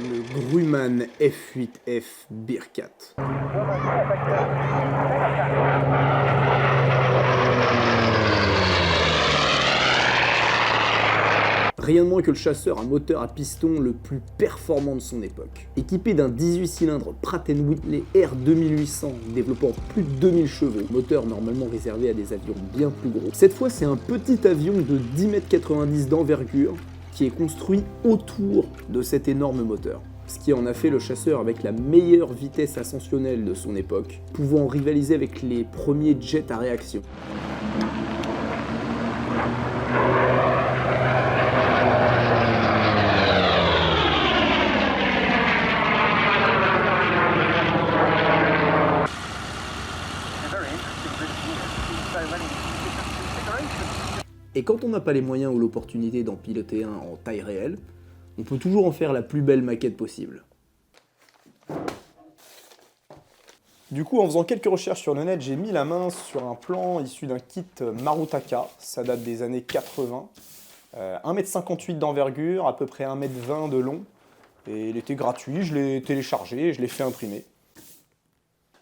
le Grumman F8F Bearcat. Rien de moins que le chasseur à moteur à piston le plus performant de son époque. Équipé d'un 18 cylindres Pratt & Whitney R2800 développant plus de 2000 chevaux, moteur normalement réservé à des avions bien plus gros. Cette fois, c'est un petit avion de 10,90 m d'envergure qui est construit autour de cet énorme moteur. Ce qui en a fait le chasseur avec la meilleure vitesse ascensionnelle de son époque, pouvant rivaliser avec les premiers jets à réaction. Et quand on n'a pas les moyens ou l'opportunité d'en piloter un en taille réelle, on peut toujours en faire la plus belle maquette possible. Du coup, en faisant quelques recherches sur le net, j'ai mis la main sur un plan issu d'un kit Marutaka, ça date des années 80, 1,58 m d'envergure, à peu près 1,20 m de long, et il était gratuit, je l'ai téléchargé et je l'ai fait imprimer.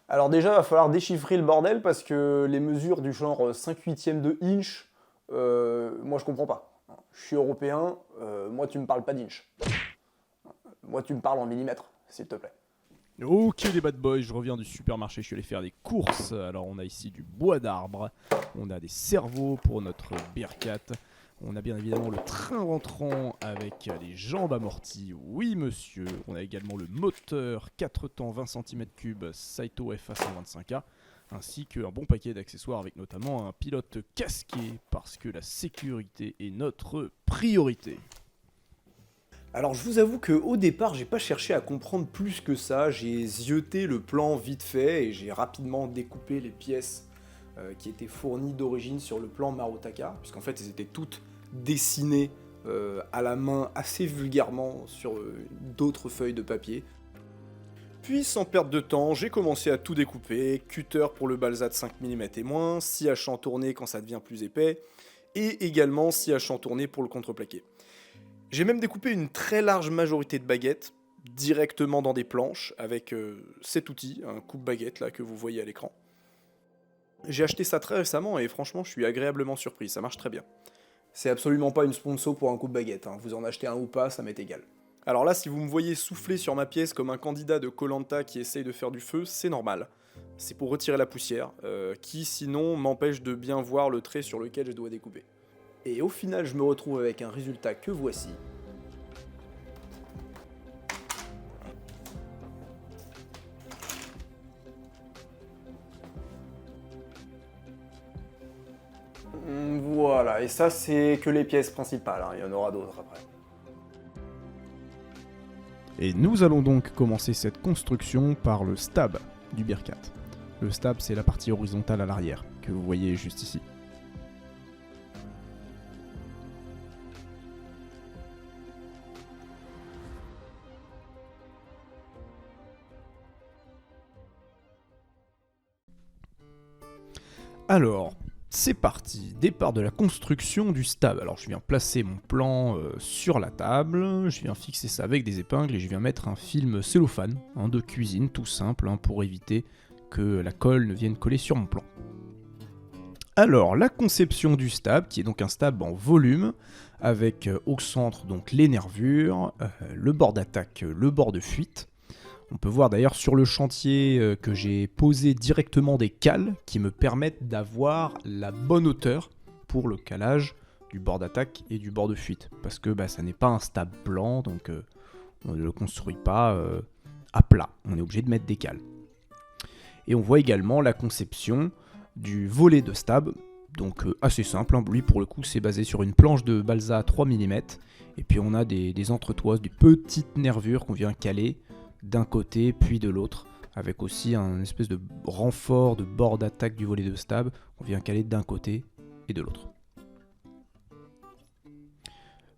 Alors déjà, il va falloir déchiffrer le bordel parce que les mesures du genre 5/8 de inch, moi je comprends pas. Je suis européen, moi tu me parles pas d'inch. Moi tu me parles en millimètres, s'il te plaît. Ok les bad boys, je reviens du supermarché, je suis allé faire des courses. Alors on a ici du bois d'arbre, on a des cerveaux pour notre Bearcat, on a bien évidemment le train rentrant avec les jambes amorties, oui monsieur. On a également le moteur 4 temps 20 cm3 Saito FA125A, ainsi qu'un bon paquet d'accessoires avec notamment un pilote casqué, parce que la sécurité est notre priorité. Alors je vous avoue qu'au départ, j'ai pas cherché à comprendre plus que ça, j'ai zioté le plan vite fait et j'ai rapidement découpé les pièces qui étaient fournies d'origine sur le plan Marutaka, puisqu'en fait elles étaient toutes dessinées à la main assez vulgairement sur d'autres feuilles de papier. Puis sans perdre de temps, j'ai commencé à tout découper, cutter pour le balsa de 5 mm et moins, scie à chantourner quand ça devient plus épais, et également scie à chantourner pour le contreplaqué. J'ai même découpé une très large majorité de baguettes directement dans des planches avec cet outil, un coupe-baguette là que vous voyez à l'écran. J'ai acheté ça très récemment et franchement je suis agréablement surpris, ça marche très bien. C'est absolument pas une sponsor pour un coupe-baguette, hein. Vous en achetez un ou pas, ça m'est égal. Alors là, si vous me voyez souffler sur ma pièce comme un candidat de Koh-Lanta qui essaye de faire du feu, c'est normal. C'est pour retirer la poussière, qui sinon m'empêche de bien voir le trait sur lequel je dois découper. Et au final, je me retrouve avec un résultat que voici. Voilà, et ça c'est que les pièces principales, hein. Il y en aura d'autres après. Et nous allons donc commencer cette construction par le stab du Bearcat. Le stab, c'est la partie horizontale à l'arrière, que vous voyez juste ici. Alors, c'est parti, départ de la construction du stab. Alors je viens placer mon plan sur la table, je viens fixer ça avec des épingles et je viens mettre un film cellophane de cuisine, tout simple, pour éviter que la colle ne vienne coller sur mon plan. Alors, la conception du stab, qui est donc un stab en volume, avec au centre donc les nervures, le bord d'attaque, le bord de fuite. On peut voir d'ailleurs sur le chantier que j'ai posé directement des cales qui me permettent d'avoir la bonne hauteur pour le calage du bord d'attaque et du bord de fuite. Parce que ça n'est pas un stab blanc, donc on ne le construit pas à plat. On est obligé de mettre des cales. Et on voit également la conception du volet de stab, donc assez simple. Lui pour le coup c'est basé sur une planche de balsa à 3 mm. Et puis on a des entretoises, des petites nervures qu'on vient caler d'un côté puis de l'autre, avec aussi un espèce de renfort de bord d'attaque du volet de stab qu'on vient caler d'un côté et de l'autre.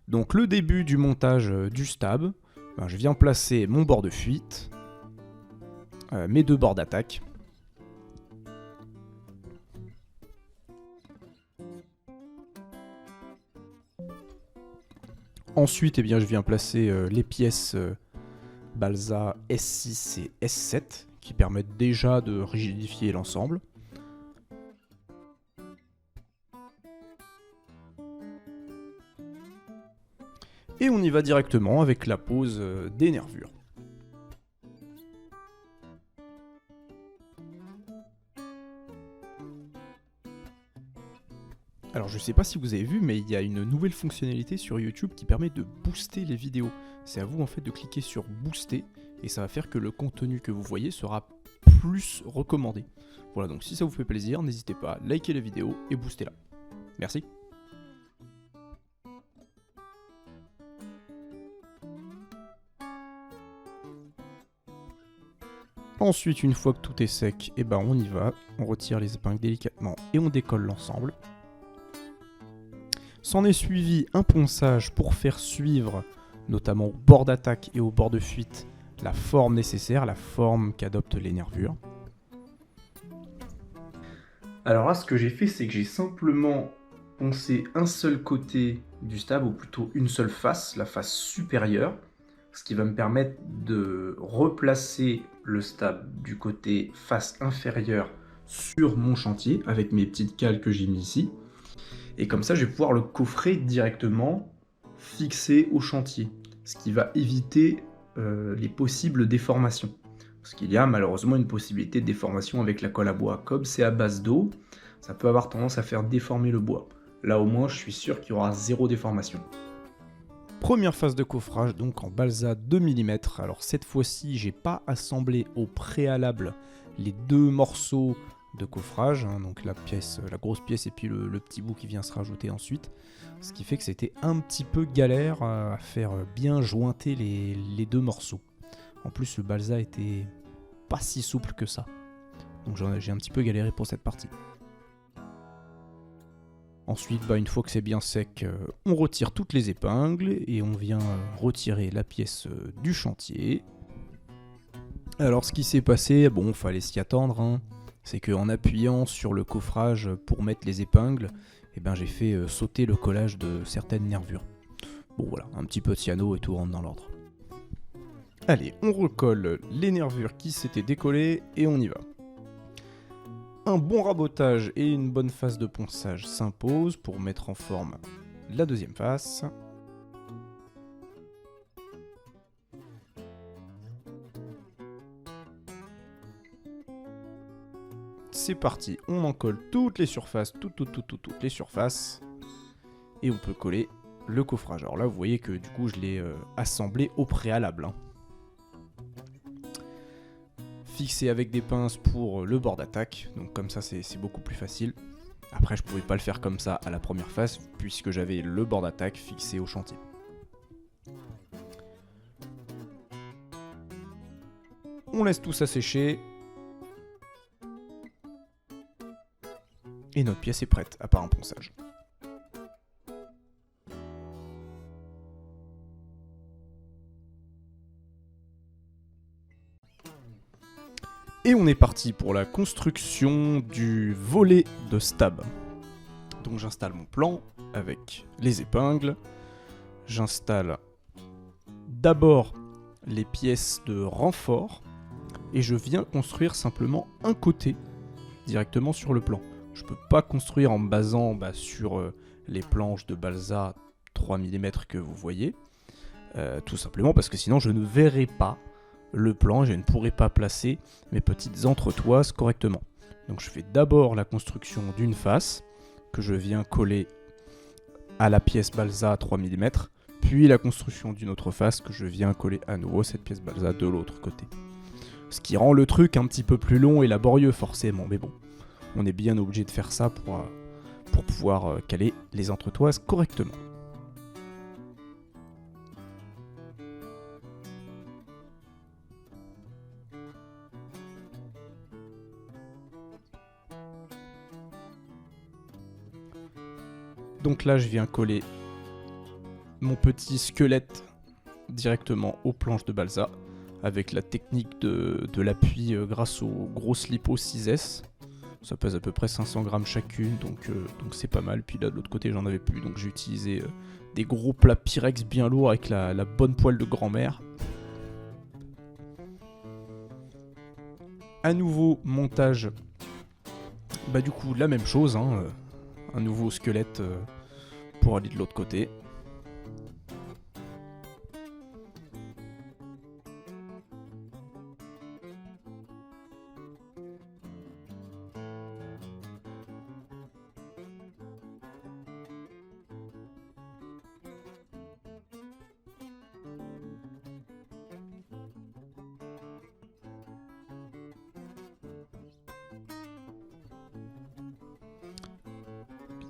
Donc le début du montage du stab, je viens placer mon bord de fuite, mes deux bords d'attaque. Ensuite, je viens placer les pièces balsa S6 et S7 qui permettent déjà de rigidifier l'ensemble. Et on y va directement avec la pose des nervures. Alors je sais pas si vous avez vu, mais il y a une nouvelle fonctionnalité sur YouTube qui permet de booster les vidéos. C'est à vous en fait de cliquer sur booster et ça va faire que le contenu que vous voyez sera plus recommandé. Voilà, donc si ça vous fait plaisir, n'hésitez pas à liker la vidéo et booster-la. Merci. Ensuite, une fois que tout est sec, et ben on y va, on retire les épingles délicatement et on décolle l'ensemble. S'en est suivi un ponçage pour faire suivre, notamment au bord d'attaque et au bord de fuite, la forme nécessaire, la forme qu'adoptent les nervures. Alors là, ce que j'ai fait, c'est que j'ai simplement poncé un seul côté du stab, ou plutôt une seule face, la face supérieure, ce qui va me permettre de replacer le stab du côté face inférieure sur mon chantier, avec mes petites cales que j'ai mis ici. Et comme ça, je vais pouvoir le coffrer directement fixé au chantier, ce qui va éviter les possibles déformations. Parce qu'il y a malheureusement une possibilité de déformation avec la colle à bois. Comme c'est à base d'eau, ça peut avoir tendance à faire déformer le bois. Là au moins, je suis sûr qu'il y aura zéro déformation. Première phase de coffrage, donc en balsa 2 mm. Alors cette fois-ci, j'ai pas assemblé au préalable les deux morceaux de coffrage, hein, donc la grosse pièce et puis le petit bout qui vient se rajouter ensuite, ce qui fait que c'était un petit peu galère à faire bien jointer les deux morceaux. En plus le balsa était pas si souple que ça, donc j'ai un petit peu galéré pour cette partie. Ensuite, une fois que c'est bien sec, on retire toutes les épingles et on vient retirer la pièce du chantier. Alors ce qui s'est passé, bon, fallait s'y attendre, hein. C'est qu'en appuyant sur le coffrage pour mettre les épingles, j'ai fait sauter le collage de certaines nervures. Bon voilà, un petit peu de cyano et tout rentre dans l'ordre. Allez, on recolle les nervures qui s'étaient décollées et on y va. Un bon rabotage et une bonne phase de ponçage s'imposent pour mettre en forme la deuxième face. C'est parti, on en colle toutes les surfaces, toutes les surfaces, et on peut coller le coffrage. Alors là, vous voyez que du coup, je l'ai assemblé au préalable, hein. Fixé avec des pinces pour le bord d'attaque, donc comme ça, c'est beaucoup plus facile. Après, je pouvais pas le faire comme ça à la première phase, puisque j'avais le bord d'attaque fixé au chantier. On laisse tout ça sécher. Et notre pièce est prête, à part un ponçage. Et on est parti pour la construction du volet de stab. Donc j'installe mon plan avec les épingles. J'installe d'abord les pièces de renfort. Et je viens construire simplement un côté directement sur le plan. Je peux pas construire en me basant sur les planches de balsa 3 mm que vous voyez, tout simplement parce que sinon je ne verrai pas le plan, je ne pourrai pas placer mes petites entretoises correctement. Donc je fais d'abord la construction d'une face que je viens coller à la pièce balsa 3 mm, puis la construction d'une autre face que je viens coller à nouveau cette pièce balsa de l'autre côté. Ce qui rend le truc un petit peu plus long et laborieux forcément, mais bon. On est bien obligé de faire ça pour pouvoir caler les entretoises correctement. Donc là, je viens coller mon petit squelette directement aux planches de balsa avec la technique de l'appui grâce au gros slip au 6S. Ça pèse à peu près 500 grammes chacune, donc c'est pas mal. Puis là de l'autre côté j'en avais plus, donc j'ai utilisé des gros plats Pyrex bien lourds avec la bonne poêle de grand-mère. À nouveau, montage, du coup, la même chose, hein, un nouveau squelette pour aller de l'autre côté.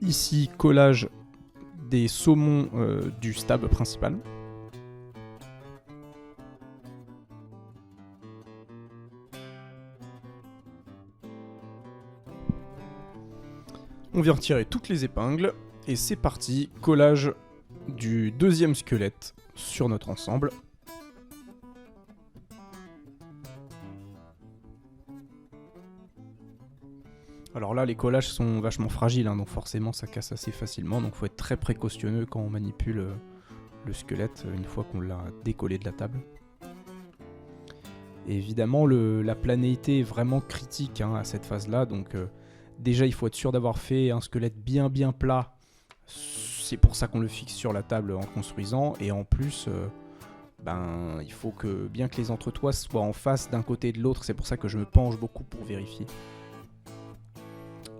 Ici, collage des saumons du stab principal. On vient retirer toutes les épingles et c'est parti, collage du deuxième squelette sur notre ensemble. Alors là, les collages sont vachement fragiles, hein, donc forcément ça casse assez facilement, donc faut être très précautionneux quand on manipule le squelette une fois qu'on l'a décollé de la table. Et évidemment, la planéité est vraiment critique à cette phase-là, donc déjà il faut être sûr d'avoir fait un squelette bien plat, c'est pour ça qu'on le fixe sur la table en construisant, et en plus, il faut que bien que les entretoises soient en face d'un côté et de l'autre, c'est pour ça que je me penche beaucoup pour vérifier.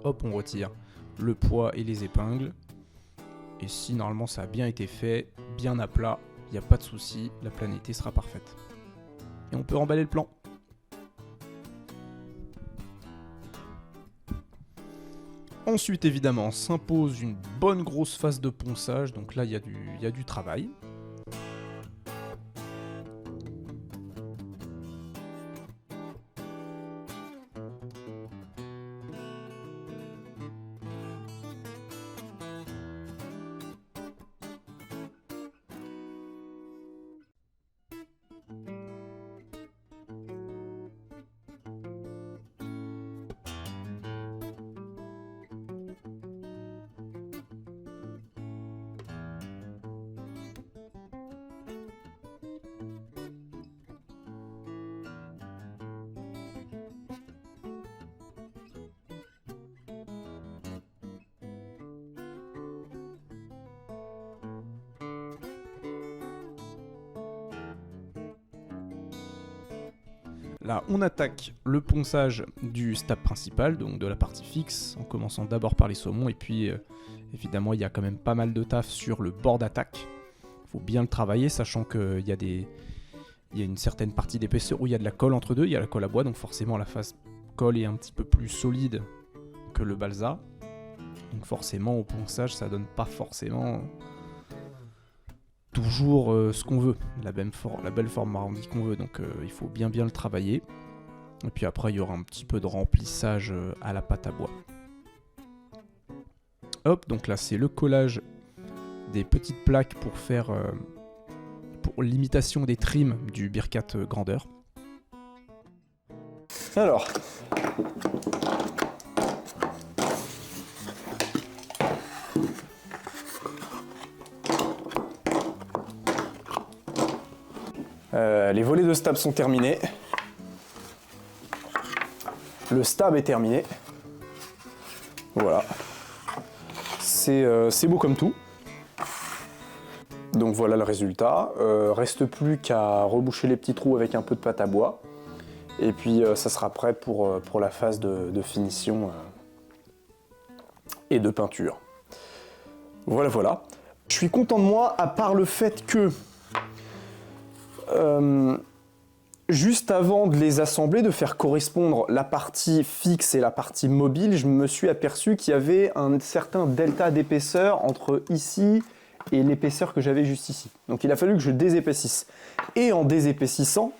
Hop, on retire le poids et les épingles. Et si normalement ça a bien été fait, bien à plat, il n'y a pas de souci, la planété sera parfaite. Et on peut remballer le plan. Ensuite, évidemment, s'impose une bonne grosse phase de ponçage. Donc là, il y a du travail. Là, on attaque le ponçage du stab principal, donc de la partie fixe, en commençant d'abord par les saumons, et puis évidemment il y a quand même pas mal de taf sur le bord d'attaque. Il faut bien le travailler, sachant qu'il y a une certaine partie d'épaisseur où il y a de la colle entre deux, il y a la colle à bois, donc forcément la phase colle est un petit peu plus solide que le balsa. Donc forcément au ponçage ça donne pas forcément toujours ce qu'on veut, la belle forme arrondie qu'on veut, donc il faut bien le travailler. Et puis après il y aura un petit peu de remplissage à la pâte à bois. Hop, donc là c'est le collage des petites plaques pour faire pour l'imitation des trims du Birkat grandeur. Alors, les volets de stab sont terminés. Le stab est terminé. Voilà. C'est beau comme tout. Donc voilà le résultat. Reste plus qu'à reboucher les petits trous avec un peu de pâte à bois. Et puis ça sera prêt pour la phase de finition et de peinture. Voilà. Je suis content de moi, à part le fait que juste avant de les assembler, de faire correspondre la partie fixe et la partie mobile, je me suis aperçu qu'il y avait un certain delta d'épaisseur entre ici et l'épaisseur que j'avais juste ici. Donc il a fallu que je désépaississe. Et en désépaississant,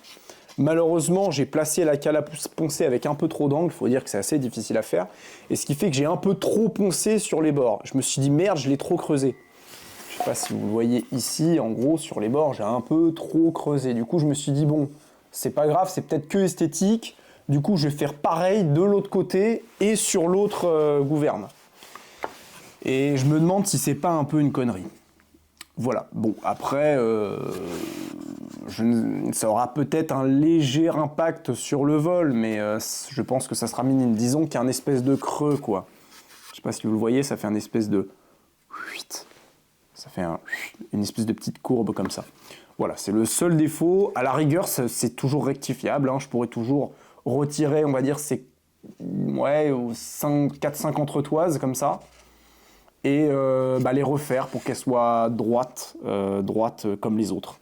malheureusement, j'ai placé la cale à poncer avec un peu trop d'angle, il faut dire que c'est assez difficile à faire, et ce qui fait que j'ai un peu trop poncé sur les bords. Je me suis dit merde, je l'ai trop creusé. Je sais pas si vous le voyez ici, en gros sur les bords, j'ai un peu trop creusé. Du coup, je me suis dit bon, c'est pas grave, c'est peut-être que esthétique. Du coup, je vais faire pareil de l'autre côté et sur l'autre gouverne. Et je me demande si c'est pas un peu une connerie. Voilà. Bon, après, ça aura peut-être un léger impact sur le vol, mais je pense que ça sera minime. Disons qu'il y a un espèce de creux, quoi. Je sais pas si vous le voyez, ça fait un espèce de... Ça fait une espèce de petite courbe comme ça. Voilà, c'est le seul défaut. À la rigueur, c'est toujours rectifiable, hein. Je pourrais toujours retirer, on va dire, ces 4-5 entretoises comme ça, et les refaire pour qu'elles soient droites comme les autres.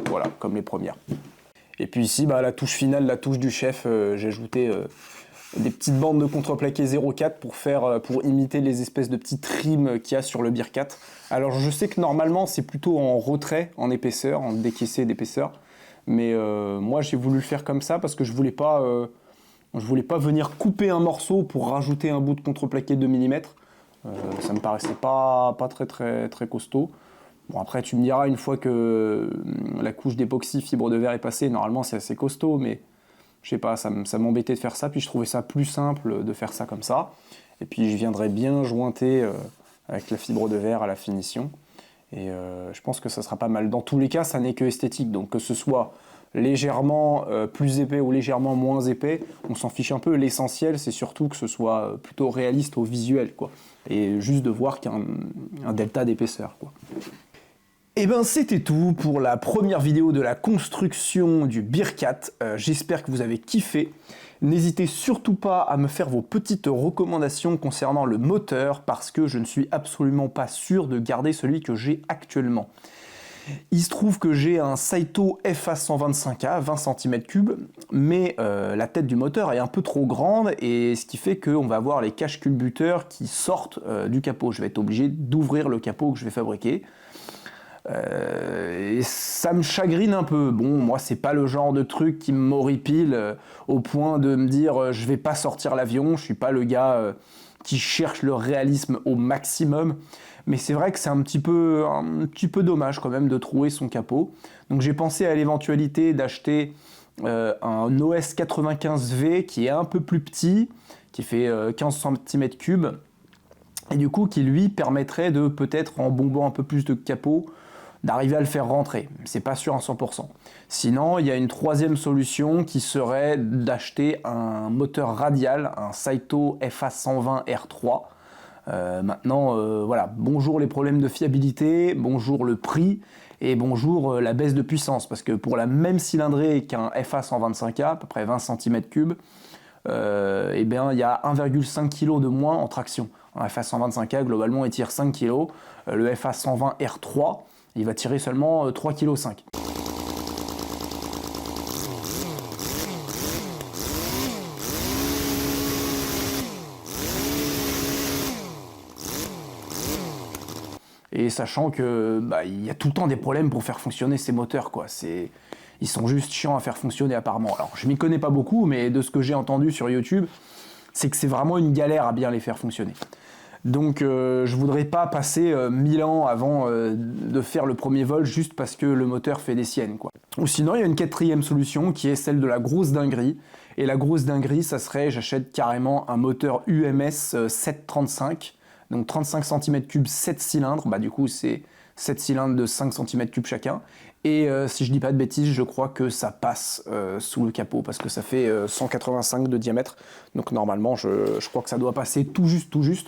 Voilà, comme les premières. Et puis ici, la touche finale, la touche du chef, j'ai ajouté des petites bandes de contreplaqué 0,4 pour imiter les espèces de petits trims qu'il y a sur le Beer 4. Alors je sais que normalement c'est plutôt en retrait, en épaisseur, en décaissé d'épaisseur, mais moi j'ai voulu le faire comme ça parce que je voulais pas venir couper un morceau pour rajouter un bout de contreplaqué de 2 mm. Ça me paraissait pas très très très costaud. Bon, après tu me diras, une fois que la couche d'époxy fibre de verre est passée, normalement c'est assez costaud, mais je sais pas, ça m'embêtait de faire ça, puis je trouvais ça plus simple de faire ça comme ça. Et puis je viendrai bien jointer avec la fibre de verre à la finition. Et je pense que ça sera pas mal. Dans tous les cas, ça n'est que esthétique, donc que ce soit légèrement plus épais ou légèrement moins épais, on s'en fiche un peu. L'essentiel, c'est surtout que ce soit plutôt réaliste au visuel, quoi. Et juste de voir qu'il y a un delta d'épaisseur, quoi. Et ben c'était tout pour la première vidéo de la construction du Beer 4. J'espère que vous avez kiffé. N'hésitez surtout pas à me faire vos petites recommandations concernant le moteur, parce que je ne suis absolument pas sûr de garder celui que j'ai actuellement. Il se trouve que j'ai un Saito FA 125A, 20 cm3, mais la tête du moteur est un peu trop grande, et ce qui fait qu'on va avoir les caches culbuteurs qui sortent du capot. Je vais être obligé d'ouvrir le capot que je vais fabriquer. Et ça me chagrine un peu. Bon, moi c'est pas le genre de truc qui m'horripile au point de me dire je vais pas sortir l'avion. Je suis pas le gars qui cherche le réalisme au maximum, mais c'est vrai que c'est un petit peu dommage quand même de trouer son capot. Donc j'ai pensé à l'éventualité d'acheter un OS 95V qui est un peu plus petit, qui fait 15 cm3, et du coup qui lui permettrait de, peut-être en bombant un peu plus de capot, d'arriver à le faire rentrer. C'est pas sûr à 100%. Sinon, il y a une troisième solution qui serait d'acheter un moteur radial, un Saito FA 120 R3. Maintenant, voilà, bonjour les problèmes de fiabilité, bonjour le prix, et bonjour la baisse de puissance, parce que pour la même cylindrée qu'un FA 125A, à peu près 20 cm3, eh bien, il y a 1,5 kg de moins en traction. Un FA 125A, globalement, il tire 5 kg. Le FA 120 R3, il va tirer seulement 3,5 kg. Et sachant que il y a tout le temps des problèmes pour faire fonctionner ces moteurs, quoi. Ils sont juste chiants à faire fonctionner apparemment. Alors je m'y connais pas beaucoup, mais de ce que j'ai entendu sur YouTube, c'est que c'est vraiment une galère à bien les faire fonctionner. Donc je voudrais pas passer 1000 ans avant de faire le premier vol juste parce que le moteur fait des siennes, quoi. Ou sinon il y a une quatrième solution qui est celle de la grosse dinguerie. Et la grosse dinguerie, ça serait, j'achète carrément un moteur UMS 735, donc 35 cm3, 7 cylindres, du coup c'est 7 cylindres de 5 cm3 chacun. Et si je dis pas de bêtises, je crois que ça passe sous le capot, parce que ça fait 185 de diamètre. Donc normalement, je crois que ça doit passer tout juste, tout juste.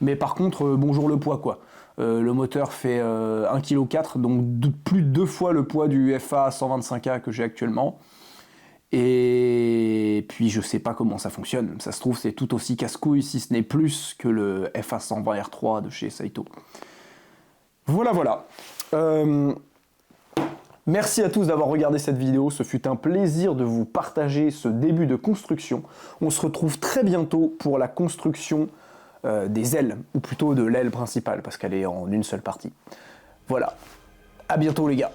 Mais par contre, bonjour le poids, quoi. Le moteur fait 1,4 kg, donc plus de 2 fois le poids du FA 125A que j'ai actuellement. Et puis je sais pas comment ça fonctionne. Ça se trouve c'est tout aussi casse-couille, si ce n'est plus, que le FA 120 R3 de chez Saito. Voilà, voilà. Merci à tous d'avoir regardé cette vidéo. Ce fut un plaisir de vous partager ce début de construction. On se retrouve très bientôt pour la construction des ailes, ou plutôt de l'aile principale, parce qu'elle est en une seule partie. Voilà. À bientôt les gars.